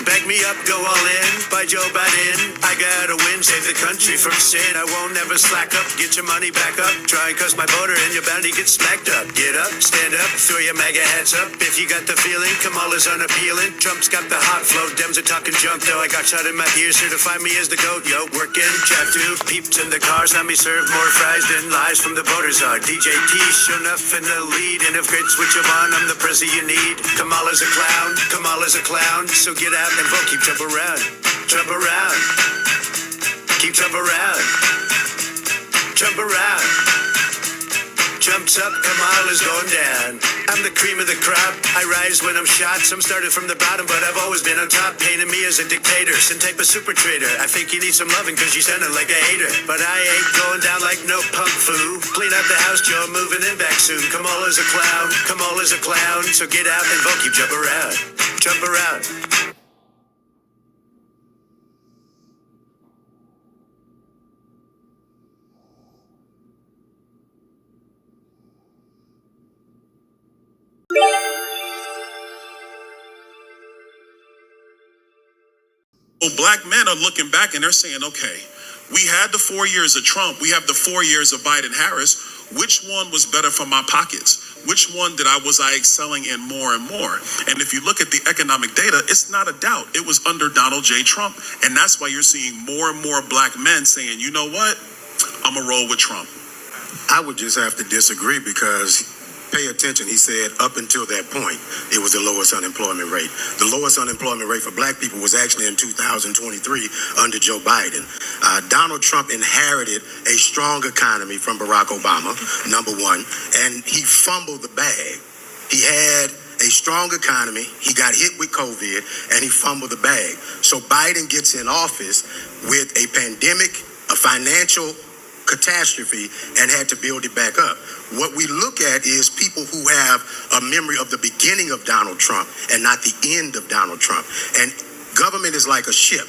Back me up, go all in, by Joe Biden. I gotta win, save the country from sin. I won't never slack up, get your money back up. Try and cuss my voter and you're bound to get smacked up. Get up, stand up, throw your MAGA hats up. If you got the feeling, Kamala's unappealing. Trump's got the hot flow, Dems are talking junk though. I got shot in my ears, certify me as the GOAT, yo. Working, chat to peeps in the cars. Let me serve more fries than lies from the voters are. DJ T, sure enough in the lead. And if grades switch them on, I'm the president you need. Kamala's a clown, Kamala's a clown. So get out and vote, keep Trump around. Trump around. Keep Trump around. Trump around. Trump's up, Kamala's going down. I'm the cream of the crop. I rise when I'm shot. Some started from the bottom, but I've always been on top. Painting me as a dictator, some type of super trader. I think you need some loving cause you sounded like a hater. But I ain't going down like no punk foo. Clean out the house, Joe, moving in back soon. Kamala's a clown, Kamala's a clown. So get out and vote, keep Trump around. Trump around. Black men are looking back and they're saying, okay, we had the 4 years of Trump. We have the 4 years of Biden-Harris. Which one was better for my pockets? Which one was I excelling in more and more? And if you look at the economic data, it's not a doubt. It was under Donald J. Trump. And that's why you're seeing more and more black men saying, you know what? I'm going to roll with Trump. I would just have to disagree because pay attention. He said up until that point, it was the lowest unemployment rate. The lowest unemployment rate for black people was actually in 2023 under Joe Biden. Donald Trump inherited a strong economy from Barack Obama, number one, and he fumbled the bag. He had a strong economy. He got hit with COVID and he fumbled the bag. So Biden gets in office with a pandemic, a financial catastrophe, and had to build it back up. What we look at is people who have a memory of the beginning of Donald Trump and not the end of Donald Trump. And government is like a ship.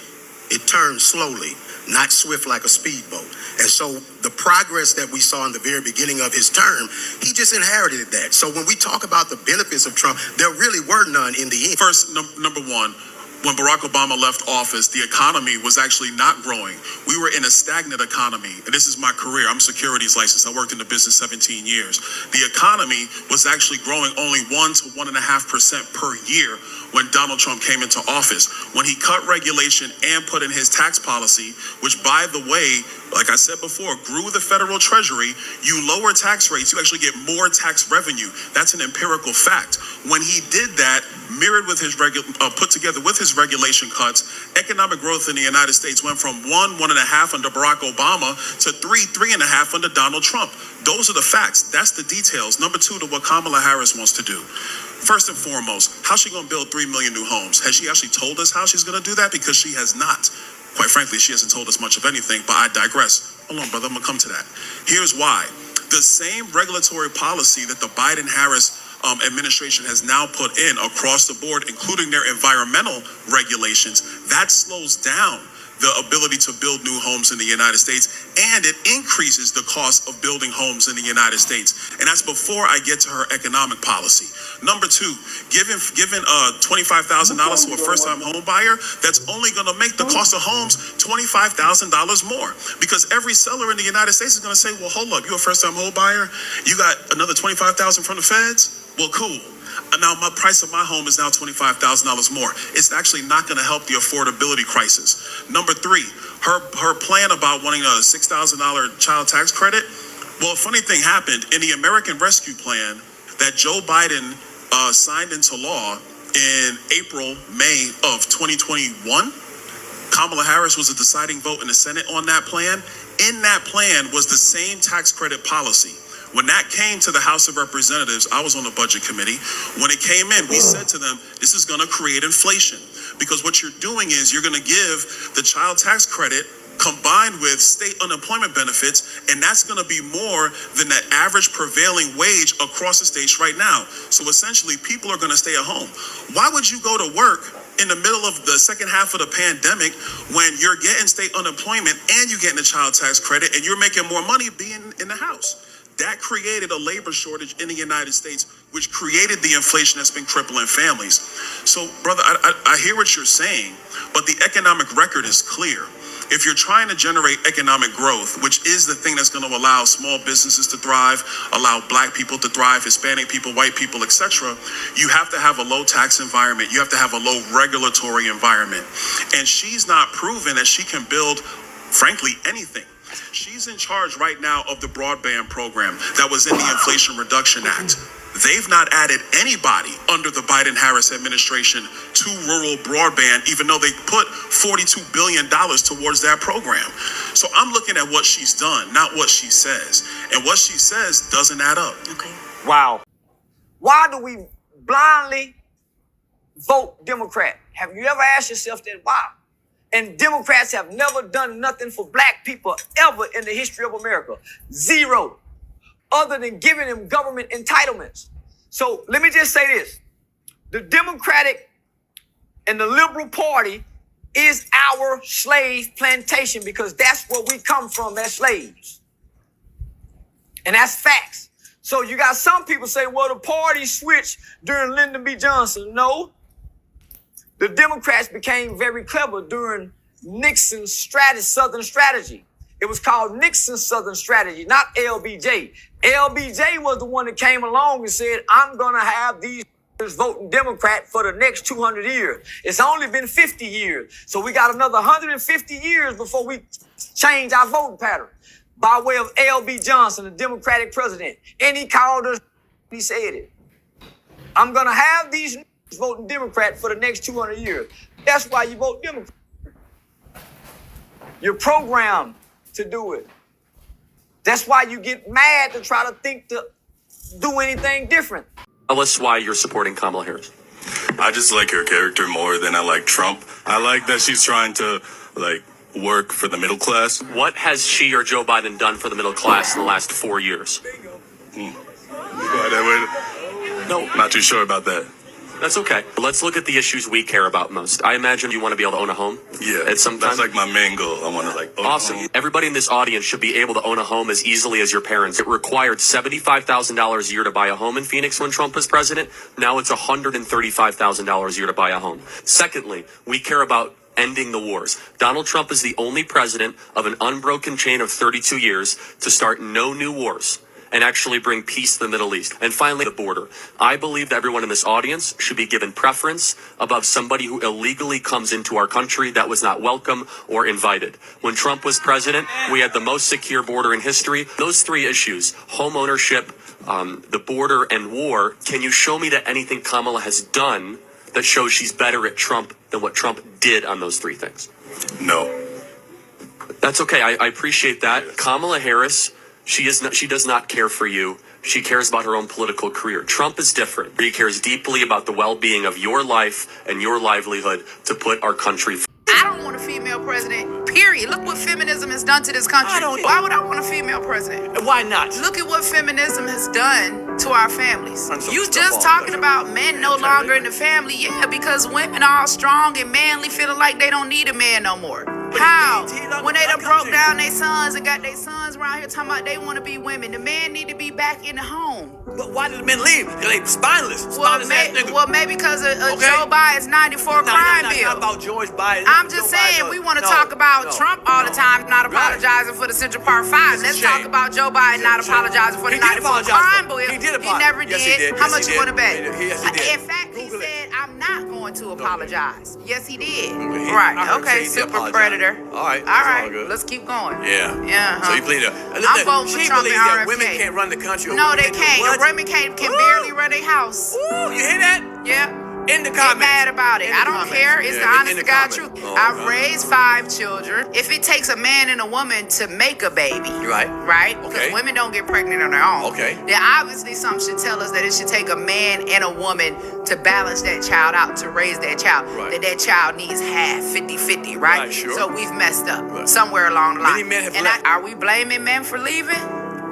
It turns slowly, not swift like a speedboat. And so the progress that we saw in the very beginning of his term, he just inherited that. So when we talk about the benefits of Trump, there really were none in the end. First, number one, when Barack Obama left office, the economy was actually not growing. We were in a stagnant economy. And this is my career. I'm securities licensed. I worked in the business 17 years. The economy was actually growing only 1 to 1.5% per year when Donald Trump came into office. When he cut regulation and put in his tax policy, which, by the way, like I said before, grew the federal treasury, you lower tax rates, you actually get more tax revenue. That's an empirical fact. When he did that, mirrored with his put together with his regulation cuts, economic growth in the United States went from 1.5 under Barack Obama to 3.5 under Donald Trump. Those are the facts. That's the details. Number two, to what Kamala Harris wants to do. First and foremost, how's she going to build 3 million new homes? Has she actually told us how she's going to do that? Because she has not. Quite frankly, she hasn't told us much of anything, but I digress. Hold on, brother, I'm going to come to that. Here's why. The same regulatory policy that the Biden-Harris administration has now put in across the board, including their environmental regulations, that slows down the ability to build new homes in the United States, and it increases the cost of building homes in the United States. And that's before I get to her economic policy. Number two, giving $25,000 to a first-time home buyer, that's only going to make the cost of homes $25,000 more, because every seller in the United States is going to say, well, hold up, you a first-time home buyer? You got another $25,000 from the feds? Well, cool. Now my price of my home is now $25,000 more. It's actually not going to help the affordability crisis. Number three, her plan about wanting a $6,000 child tax credit. Well, a funny thing happened in the American Rescue Plan that Joe Biden signed into law in May of 2021. Kamala Harris was a deciding vote in the Senate on that plan. In that plan was the same tax credit policy. When that came to the House of Representatives, I was on the budget committee. When it came in, we said to them, this is going to create inflation, because what you're doing is you're going to give the child tax credit combined with state unemployment benefits, and that's going to be more than the average prevailing wage across the states right now. So essentially, people are going to stay at home. Why would you go to work in the middle of the second half of the pandemic when you're getting state unemployment and you're getting a child tax credit and you're making more money being in the house? That created a labor shortage in the United States, which created the inflation that's been crippling families. So, brother, I hear what you're saying, but the economic record is clear. If you're trying to generate economic growth, which is the thing that's going to allow small businesses to thrive, allow black people to thrive, Hispanic people, white people, etc., you have to have a low tax environment. You have to have a low regulatory environment. And she's not proven that she can build, frankly, anything. She's in charge right now of the broadband program that was in the Inflation Reduction Act. They've not added anybody under the Biden-Harris administration to rural broadband, even though they put $42 billion towards that program. So I'm looking at what she's done, not what she says. And what she says doesn't add up. Okay. Wow. Why do we blindly vote Democrat? Have you ever asked yourself that? Why? And Democrats have never done nothing for black people ever in the history of America. Zero. Other than giving them government entitlements. So let me just say this. The Democratic and the Liberal Party is our slave plantation because that's where we come from as slaves. And that's facts. So you got some people say, well, the party switched during Lyndon B. Johnson. No. The Democrats became very clever during Nixon's Southern strategy. It was called Nixon's Southern strategy, not LBJ. LBJ was the one that came along and said, I'm going to have these voting Democrat for the next 200 years. It's only been 50 years. So we got another 150 years before we change our voting pattern. By way of L.B. Johnson, the Democratic president. And he called us, he said it. I'm going to have these voting Democrat for the next 200 years. That's why you vote Democrat. You're programmed to do it. That's why you get mad to try to think to do anything different. Tell us why you're supporting Kamala Harris. I just like her character more than I like Trump. I like that she's trying to, work for the middle class. What has she or Joe Biden done for the middle class in the last 4 years? No, not too sure about that. That's okay. Let's look at the issues we care about most. I imagine you want to be able to own a home. Yeah, at some time. That's like my main goal. I want to own awesome. a home. Everybody in this audience should be able to own a home as easily as your parents. It required $75,000 a year to buy a home in Phoenix when Trump was president. Now it's $135,000 a year to buy a home. Secondly, we care about ending the wars. Donald Trump is the only president of an unbroken chain of 32 years to start no new wars and actually bring peace to the Middle East. And finally, the border. I believe that everyone in this audience should be given preference above somebody who illegally comes into our country that was not welcome or invited. When Trump was president, we had the most secure border in history. Those three issues, home ownership, the border, and war, can you show me that anything Kamala has done that shows she's better at Trump than what Trump did on those three things? No. That's okay. I appreciate that. Kamala Harris, she does not care for you. She cares about her own political career. Trump is different. He cares deeply about the well-being of your life and your livelihood to put our country first. I don't want a female president, period. Look what feminism has done to this country. Why would I want a female president? Why not? Look at what feminism has done to our families. You just talking about men no longer in the family. Yeah, because women are all strong and manly, feeling like they don't need a man no more. How? When they done broke down their sons and got their sons around here talking about they want to be women. The man need to be back in the home. But why did the men leave? They spineless. Well, maybe because of Joe Biden's 94 crime bill. Not about George Biden. I'm just saying, we want to talk about Trump all the time, not apologizing for the Central Park 5. Let's talk about Joe Biden not apologizing for the 94 crime bill. He did He never Yes, did. he did. How Yes, much he you want to did. bet? Yes, he did. In fact, he said, I'm not going to apologize. Yes, he did. I heard Right. him Okay, say he super apologized. predator. All right. All That's right. good. Let's keep going. Yeah. Yeah. So you believe that? I'm voting for She Trump believes and that RFK. women can't run the country. No, they What? can't. Women can barely run their house. Ooh, you hear that? Yeah. In the Get comments. mad about it. In I the don't comments. care. It's Yeah, the in honest the to God comments. truth. Oh, I've okay. raised 5 children. If it takes a man and a woman to make a baby, Right. right? Because Okay. women don't get pregnant on their own. Okay. Then obviously something should tell us that it should take a man and a woman to balance that child out, to raise that child. Right. That child needs half, 50-50, right? Right, sure. So we've messed up Right. somewhere along the line. Many men have and left. are we blaming men for leaving?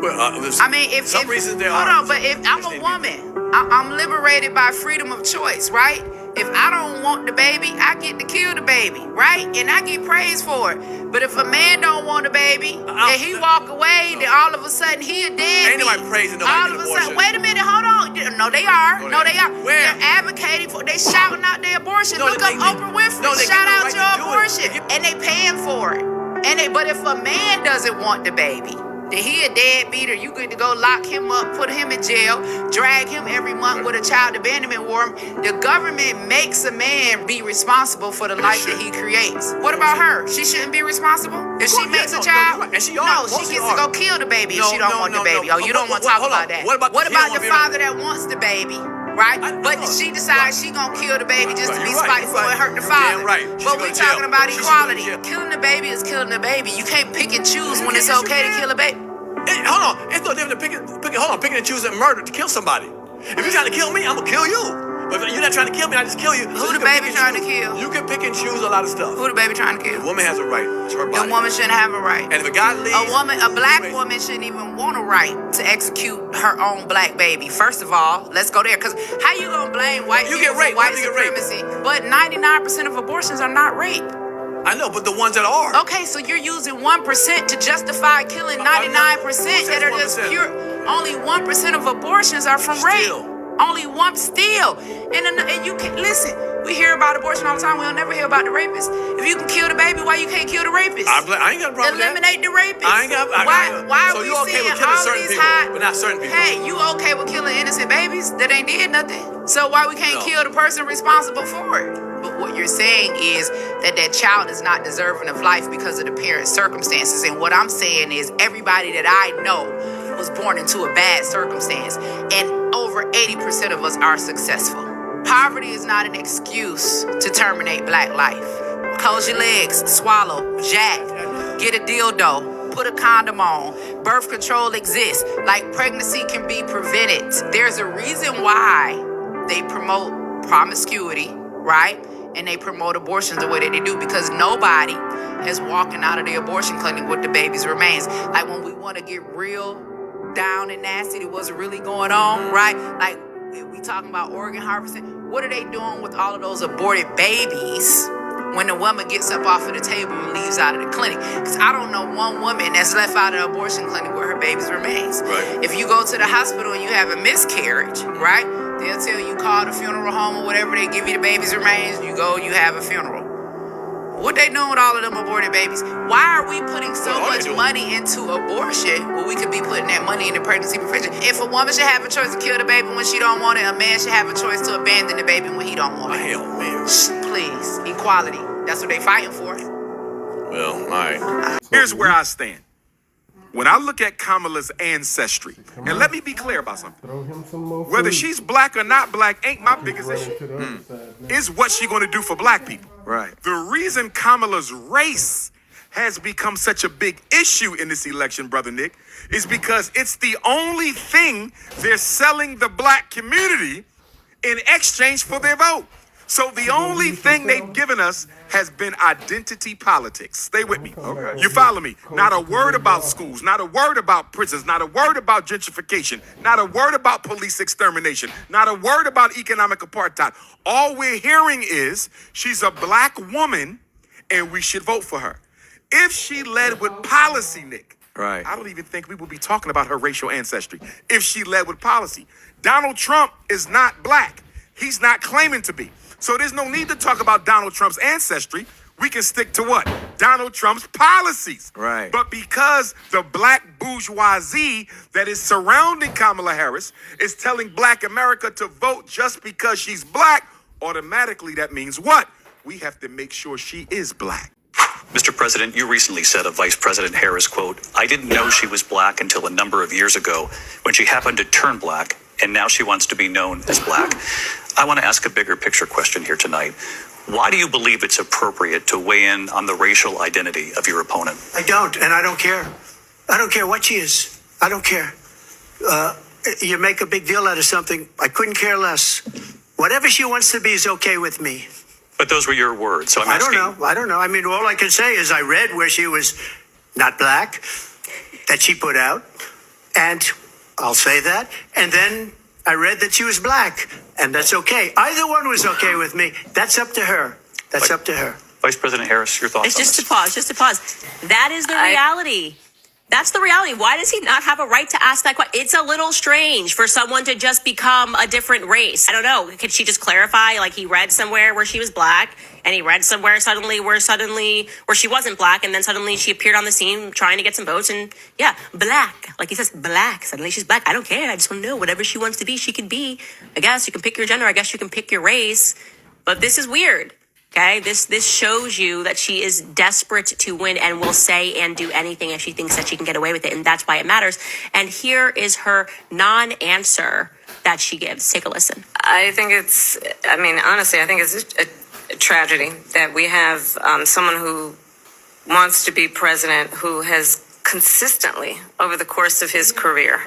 Well, listen, I mean, if some reasons there hold are. on, but if I'm a woman, I'm liberated by freedom of choice, right? If I don't want the baby, I get to kill the baby, right? And I get praised for it. But if a man don't want a baby and he walk away, then all of a sudden he a dead. Ain't nobody praising nobody All get of a abortion. sudden, wait a minute, hold on. No, they are. No, they are. Where? They're advocating for. They shouting out their abortion. No, Look they- up Oprah Winfrey. no, they Shout get the out right your to do it. abortion, They get- and they paying for it. But if a man doesn't want the baby, then he a deadbeater. You get to go lock him up, put him in jail, drag him every month with a child abandonment warrant. The government makes a man be responsible for the life that he creates. What about her? She shouldn't be responsible if she makes a child. And she She gets to go kill the baby if she don't want the baby. Oh, you don't want to talk about that. What about the father that wants the baby? Right? But she decides she gonna kill the baby just to be spiteful and hurt the father. Damn right. She But should we go to jail. talking about She should go to equality. jail. Killing the baby is killing the baby. You can't pick and choose when it's Yes, you okay to can. kill a baby. Hold on. It's no different than picking and choosing murder to kill somebody. If you're trying to kill me, I'm gonna kill you. But if you're not trying to kill me, I just kill you. Who you the can baby pick and trying to choose. kill? You can pick and choose a lot of stuff. Who the baby trying to The kill? woman has a right. It's her The body. woman shouldn't have a right. And if a guy leaves, A black woman shouldn't even want a right to execute her own black baby. First of all, let's go there. Because how you gonna blame white You people get raped. for white How do you get raped? supremacy? But 99% of abortions are not rape. I know, but the ones that are. Okay, so you're using 1% to justify killing 99% that are just 1%? pure. Only 1% of abortions are from rape. Still. Only one still. And you can listen. We hear about abortion all the time. We'll never hear about the rapist. If you can kill the baby, why you can't kill the rapist? I ain't got a problem with that. Eliminate the rapist. I ain't got. Why so are we you okay seeing with killing all certain these people, high? but not certain people? Hey, you okay with killing innocent babies that ain't did nothing? So why we can't No. kill the person responsible for it? But what you're saying is that child is not deserving of life because of the parents' circumstances. And what I'm saying is everybody that I know was born into a bad circumstance, and over 80% of us are successful. Poverty is not an excuse to terminate black life. Close your legs, swallow, jack, get a dildo, put a condom on. Birth control exists. Like, pregnancy can be prevented. There's a reason why they promote promiscuity, right? And they promote abortions the way that they do, because nobody is walking out of the abortion clinic with the baby's remains. Like, when we want to get real down and nasty to what's really going on, right? Like, we talking about organ harvesting. What are they doing with all of those aborted babies when the woman gets up off of the table and leaves out of the clinic? Because I don't know one woman that's left out of the abortion clinic with her baby's remains. Right. If you go to the hospital and you have a miscarriage, right? They'll tell you call the funeral home or whatever. They give you the baby's remains. You go, you have a funeral. What they doing with all of them aborted babies? Why are we putting so What are they much doing? money into abortion when we could be putting that money into pregnancy prevention? If a woman should have a choice to kill the baby when she don't want it, a man should have a choice to abandon the baby when he don't want it. Hell, man. Please, equality. That's what they fighting for. Well, all right. Here's where I stand. When I look at Kamala's ancestry, and let me be clear about something. Throw him some more Whether food. she's black or not black ain't my biggest Running issue. to the other side, man. It's what she gonna do for black people. Right. The reason Kamala's race has become such a big issue in this election, Brother Nick, is because it's the only thing they're selling the black community in exchange for their vote. So the only thing they've given us has been identity politics. Stay with me. Okay. You follow me? Not a word about schools, not a word about prisons, not a word about gentrification, not a word about police extermination, not a word about economic apartheid. All we're hearing is she's a black woman and we should vote for her. If she led with policy, Nick, Right. I don't even think we would be talking about her racial ancestry if she led with policy. Donald Trump is not black. He's not claiming to be. So there's no need to talk about Donald Trump's ancestry. We can stick to what? Donald Trump's policies. Right. But because the black bourgeoisie that is surrounding Kamala Harris is telling black America to vote just because she's black, automatically that means what? We have to make sure she is black. Mr. President, you recently said of Vice President Harris, quote, "I didn't know she was black until a number of years ago when she happened to turn black, and now she wants to be known as black." I want to ask a bigger picture question here tonight. Why do you believe it's appropriate to weigh in on the racial identity of your opponent? I don't, and I don't care. I don't care what she is. I don't care. You make a big deal out of something. I couldn't care less. Whatever she wants to be is okay with me. But those were your words, so I'm I asking. don't know. I mean, all I can say is I read where she was not black, that she put out, and I'll say that. And then I read that she was black, and that's okay. Either one was okay with me. That's up to her. That's up to her. Vice President Harris, your thoughts It's on just this? to pause, just to pause. That is the reality. That's the reality. Why does he not have a right to ask that question? It's a little strange for someone to just become a different race. I don't know. Could she just clarify? Like, he read somewhere where she was black, and he read somewhere where she wasn't black, and then suddenly she appeared on the scene trying to get some votes, and yeah, black. Like he says, black. Suddenly she's black. I don't care. I just want to know whatever she wants to be, she can be. I guess you can pick your gender. I guess you can pick your race. But this is weird. Okay, this shows you that she is desperate to win and will say and do anything if she thinks that she can get away with it, and that's why it matters. And here is her non-answer that she gives. Take a listen. Honestly, I think it's a tragedy that we have someone who wants to be president who has consistently, over the course of his career,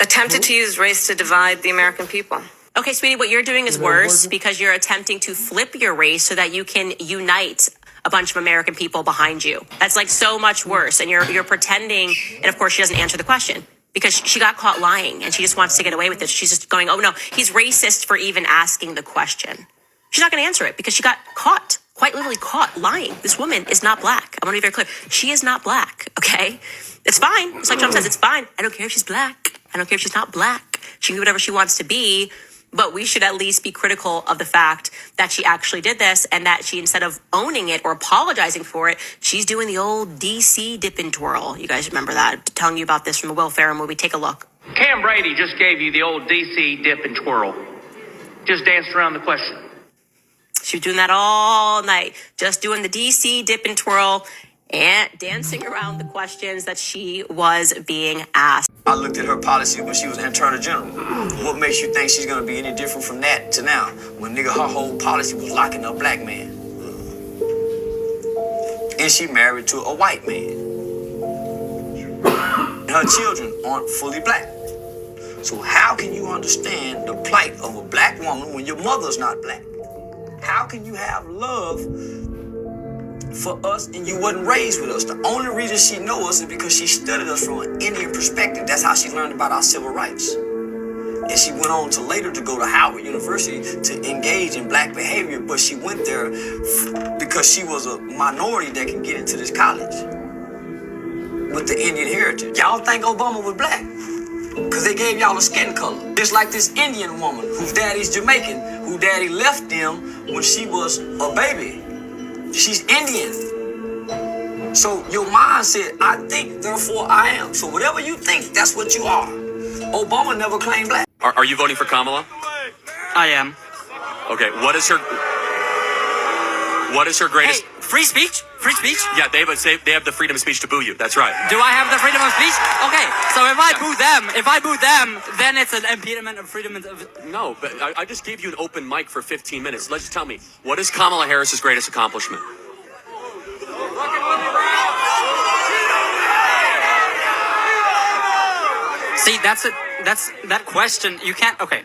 attempted to use race to divide the American people. Okay, sweetie, what you're doing is worse because you're attempting to flip your race so that you can unite a bunch of American people behind you. That's like so much worse. And you're pretending, and of course she doesn't answer the question because she got caught lying and she just wants to get away with it. She's just going, oh no, he's racist for even asking the question. She's not going to answer it because she got caught, quite literally caught lying. This woman is not black. I want to be very clear. She is not black, okay? It's fine. It's like Trump says, it's fine. I don't care if she's black. I don't care if she's not black. She can do whatever she wants to be. But we should at least be critical of the fact that she actually did this and that she, instead of owning it or apologizing for it, she's doing the old DC dip and twirl. You guys remember that? I'm telling you about this from the Will Ferrell movie. Take a look. Cam Brady just gave you the old DC dip and twirl. Just danced around the question. She was doing that all night, just doing the DC dip and twirl and dancing around the questions that she was being asked. I looked at her policy when she was Attorney General. What makes you think she's gonna be any different from that to now? When her whole policy was locking up black men. And she married to a white man. And her children aren't fully black. So how can you understand the plight of a black woman when your mother's not black? How can you have love for us and you wasn't raised with us? The only reason she knows us is because she studied us from an Indian perspective. That's how she learned about our civil rights. And she went on to later to go to Howard University to engage in black behavior, but she went there because she was a minority that can get into this college with the Indian heritage. Y'all think Obama was black because they gave y'all a skin color. Just like this Indian woman whose daddy's Jamaican, whose daddy left them when she was a baby. She's Indian. So your mind said, I think, therefore I am. So whatever you think, that's what you are. Obama never claimed black. Are you voting for Kamala? I am. Okay, what is her greatest... Hey, free speech? Free speech? Yeah, they have the freedom of speech to boo you. That's right. Do I have the freedom of speech? Okay, so if I boo them, then it's an impediment of freedom of... No, but I just gave you an open mic for 15 minutes. Let's just tell me, what is Kamala Harris's greatest accomplishment? See, that question, you can't... Okay.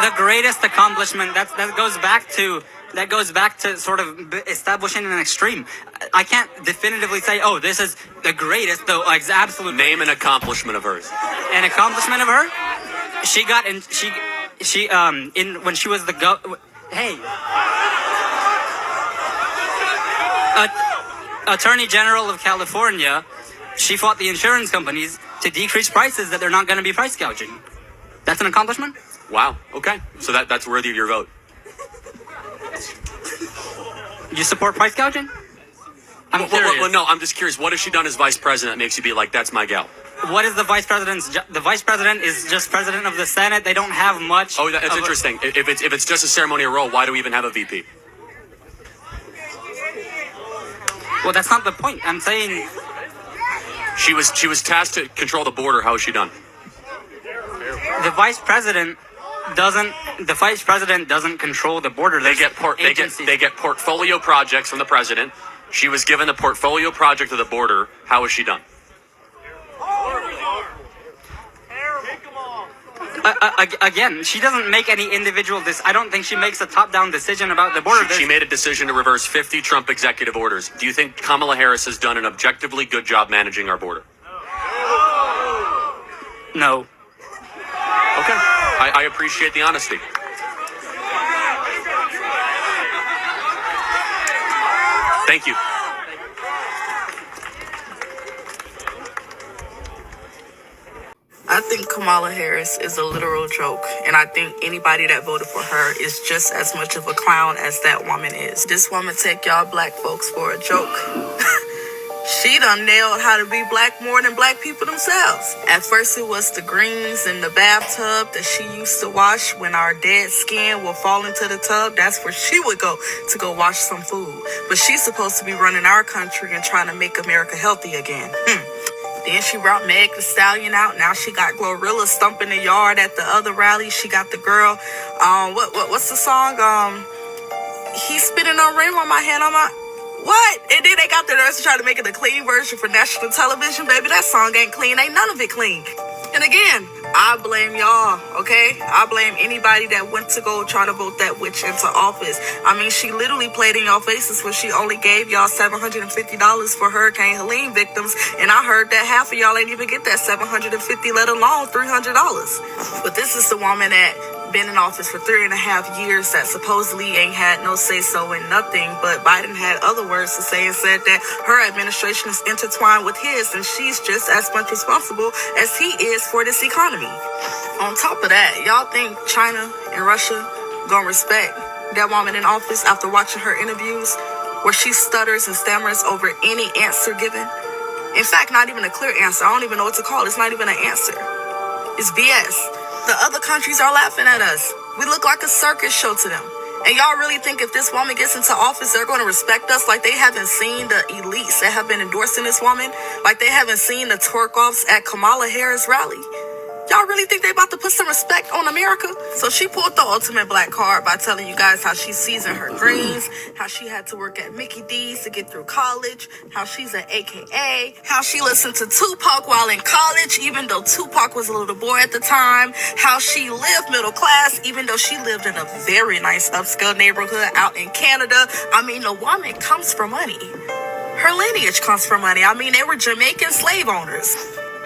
The greatest accomplishment, that goes back to sort of establishing an extreme. I can't definitively say, oh, this is the greatest, though, like, absolute. Name an accomplishment of hers. An accomplishment of her? She got in, when she was Attorney General of California, she fought the insurance companies to decrease prices that they're not going to be price gouging. That's an accomplishment? Wow, okay. So that's worthy of your vote. You support price gouging? I'm curious. Well, no, I'm just curious. What has she done as vice president that makes you be like, that's my gal? What is the vice president's the vice president is just president of the Senate. They don't have much. Oh, that's interesting. If it's just a ceremonial role, why do we even have a VP? Well, that's not the point. I'm saying she was tasked to control the border. How is she done? The vice president doesn't control the border. They get portfolio projects from the president. She was given the portfolio project of the border. How is she done? Again, she doesn't make any individual. I don't think she makes a top-down decision about the border. She made a decision to reverse 50 Trump executive orders. Do you think Kamala Harris has done an objectively good job managing our border? No. Okay. I appreciate the honesty. Thank you. I think Kamala Harris is a literal joke, and I think anybody that voted for her is just as much of a clown as that woman is. This woman take y'all black folks for a joke. She done nailed how to be black more than black people themselves. At first it was the greens in the bathtub that she used to wash when our dead skin will fall into the tub. That's where she would go to go wash some food. But she's supposed to be running our country and trying to make America healthy again. Then she brought Meg Thee Stallion out. Now she got Glorilla stumping the yard at the other rally. She got the girl. What's the song? He's spitting on rain on my hand on my. What? And then they got the nerves to try to make it a clean version for national television. Baby, that song ain't clean. Ain't none of it clean. And again, I blame y'all, okay? I blame anybody that went to go try to vote that witch into office. I mean, she literally played in y'all faces when she only gave y'all $750 for Hurricane Helene victims. And I heard that half of y'all ain't even get that $750, let alone $300. But this is the woman that been in office for 3.5 years that supposedly ain't had no say-so in nothing, but Biden had other words to say and said that her administration is intertwined with his, and she's just as much responsible as he is for this economy. On top of that, y'all think China and Russia gonna respect that woman in office after watching her interviews where she stutters and stammers over any answer given? In fact, not even a clear answer. I don't even know what to call it. It's not even an answer. It's BS. The other countries are laughing at us. We look like a circus show to them. And y'all really think if this woman gets into office, they're going to respect us like they haven't seen the elites that have been endorsing this woman? Like they haven't seen the twerk-offs at Kamala Harris rally? Y'all really think they about to put some respect on America? So she pulled the ultimate black card by telling you guys how she's seasoned her greens, how she had to work at Mickey D's to get through college, how she's an AKA, how she listened to Tupac while in college, even though Tupac was a little boy at the time, how she lived middle class, even though she lived in a very nice upscale neighborhood out in Canada. I mean, the woman comes from money. Her lineage comes from money. I mean, they were Jamaican slave owners.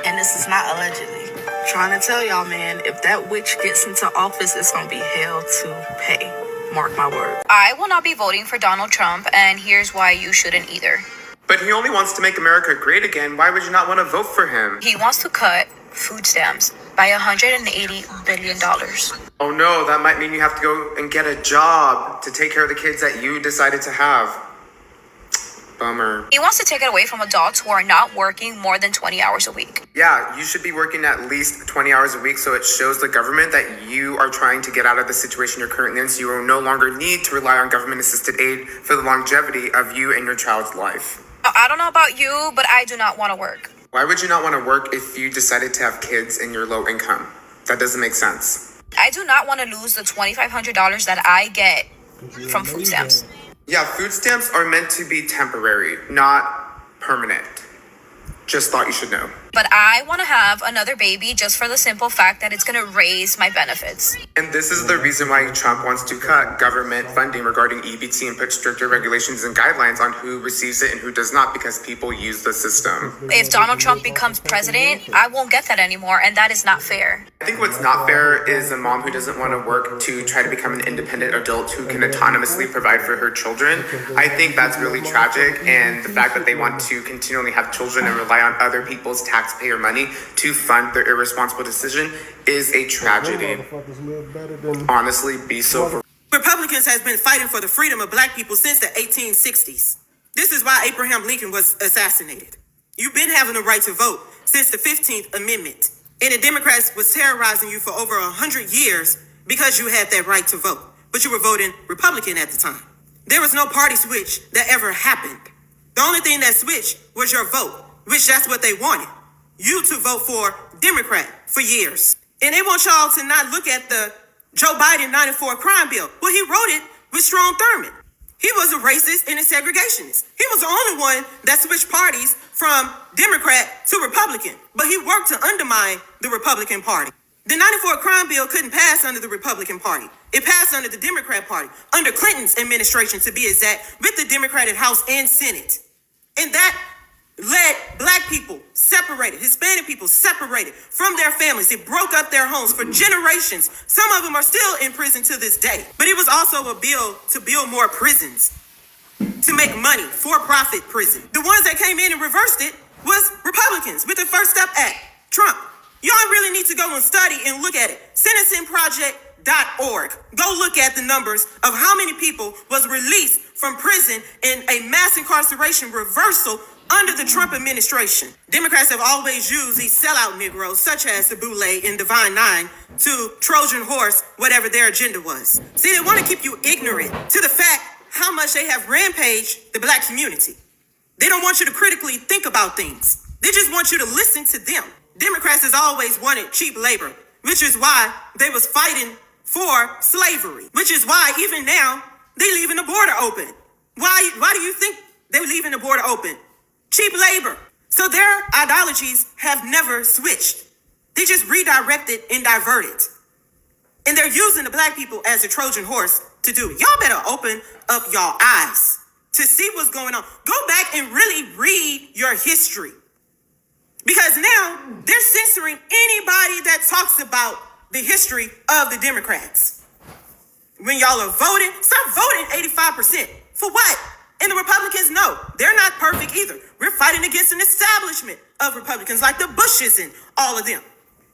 And this is not allegedly. Trying to tell y'all, man, if that witch gets into office, it's gonna be hell to pay. Mark my word. I will not be voting for Donald Trump, and here's why you shouldn't either. But he only wants to make America great again. Why would you not want to vote for him? He wants to cut food stamps by $180 billion. Oh no, that might mean you have to go and get a job to take care of the kids that you decided to have. Bummer. He wants to take it away from adults who are not working more than 20 hours a week. Yeah, you should be working at least 20 hours a week so it shows the government that you are trying to get out of the situation you're currently in, so you will no longer need to rely on government-assisted aid for the longevity of you and your child's life. I don't know about you, but I do not want to work. Why would you not want to work if you decided to have kids and you're low income? That doesn't make sense. I do not want to lose the $2,500 that I get from food stamps. Yeah, food stamps are meant to be temporary, not permanent. Just thought you should know. But I want to have another baby just for the simple fact that it's going to raise my benefits. And this is the reason why Trump wants to cut government funding regarding EBT and put stricter regulations and guidelines on who receives it and who does not, because people use the system. If Donald Trump becomes president, I won't get that anymore, and that is not fair. I think what's not fair is a mom who doesn't want to work to try to become an independent adult who can autonomously provide for her children. I think that's really tragic, and the fact that they want to continually have children and rely on other people's taxpayer money to fund their irresponsible decision is a tragedy. Honestly, be so for. Republicans has been fighting for the freedom of black people since the 1860s. This is why Abraham Lincoln was assassinated. You've been having the right to vote since the 15th Amendment. And the Democrats was terrorizing you for over 100 years because you had that right to vote. But you were voting Republican at the time. There was no party switch that ever happened. The only thing that switched was your vote, which that's what they wanted. You to vote for Democrat for years. And they want y'all to not look at the Joe Biden 94 crime bill. Well, he wrote it with Strom Thurmond. He was a racist and a segregationist. He was the only one that switched parties from Democrat to Republican. But he worked to undermine the Republican Party. The 94 crime bill couldn't pass under the Republican Party. It passed under the Democrat Party, under Clinton's administration to be exact, with the Democratic House and Senate. And that let black people separated, Hispanic people separated from their families. It broke up their homes for generations. Some of them are still in prison to this day. But it was also a bill to build more prisons, to make money, for-profit prison. The ones that came in and reversed it was Republicans with the First Step Act, Trump. Y'all really need to go and study and look at it. Sentencingproject.org. Go look at the numbers of how many people was released from prison in a mass incarceration reversal under the Trump administration. Democrats have always used these sellout Negroes, such as the Boule and Divine Nine, to Trojan horse whatever their agenda was. See, they want to keep you ignorant to the fact how much they have rampaged the black community. They don't want you to critically think about things. They just want you to listen to them. Democrats has always wanted cheap labor, which is why they was fighting for slavery, which is why even now they leaving the border open. Why do you think they're leaving the border open? Cheap labor. So their ideologies have never switched. They just redirected and diverted. And they're using the black people as a Trojan horse to do it. Y'all better open up y'all eyes to see what's going on. Go back and really read your history. Because now they're censoring anybody that talks about the history of the Democrats. When y'all are voting, stop voting 85%. For what? And the Republicans, no, they're not perfect either. We're fighting against an establishment of Republicans like the Bushes and all of them.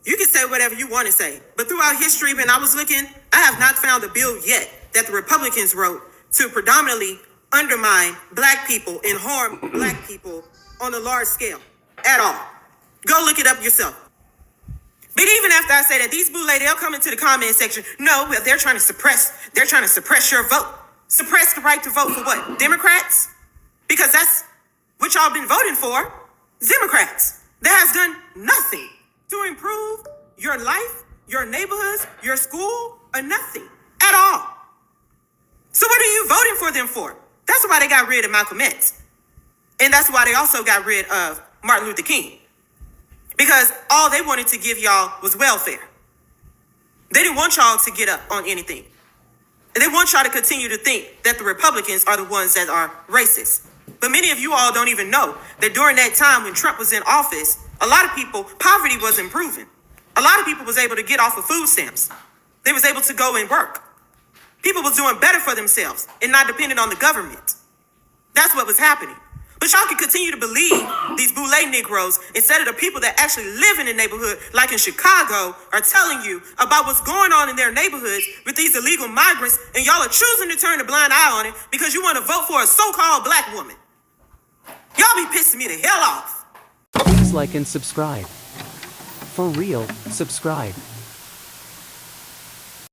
You can say whatever you want to say, but throughout history, when I was looking, I have not found a bill yet that the Republicans wrote to predominantly undermine black people and harm black people on a large scale at all. Go look it up yourself. But even after I say that, these Boule, they'll come into the comment section. No, well, they're trying to suppress your vote. Suppress the right to vote for what? Democrats? Because that's what y'all been voting for. Democrats. That has done nothing to improve your life, your neighborhoods, your school, or nothing at all. So what are you voting for them for? That's why they got rid of Malcolm X. And that's why they also got rid of Martin Luther King. Because all they wanted to give y'all was welfare. They didn't want y'all to get up on anything. And they want y'all to continue to think that the Republicans are the ones that are racist. But many of you all don't even know that during that time when Trump was in office, a lot of people, poverty was improving. A lot of people was able to get off of food stamps. They was able to go and work. People was doing better for themselves and not dependent on the government. That's what was happening. But y'all can continue to believe these Boule Negroes instead of the people that actually live in the neighborhood, like in Chicago, are telling you about what's going on in their neighborhoods with these illegal migrants, and y'all are choosing to turn a blind eye on it because you want to vote for a so-called black woman. Y'all be pissing me the hell off. Please like and subscribe. For real, subscribe.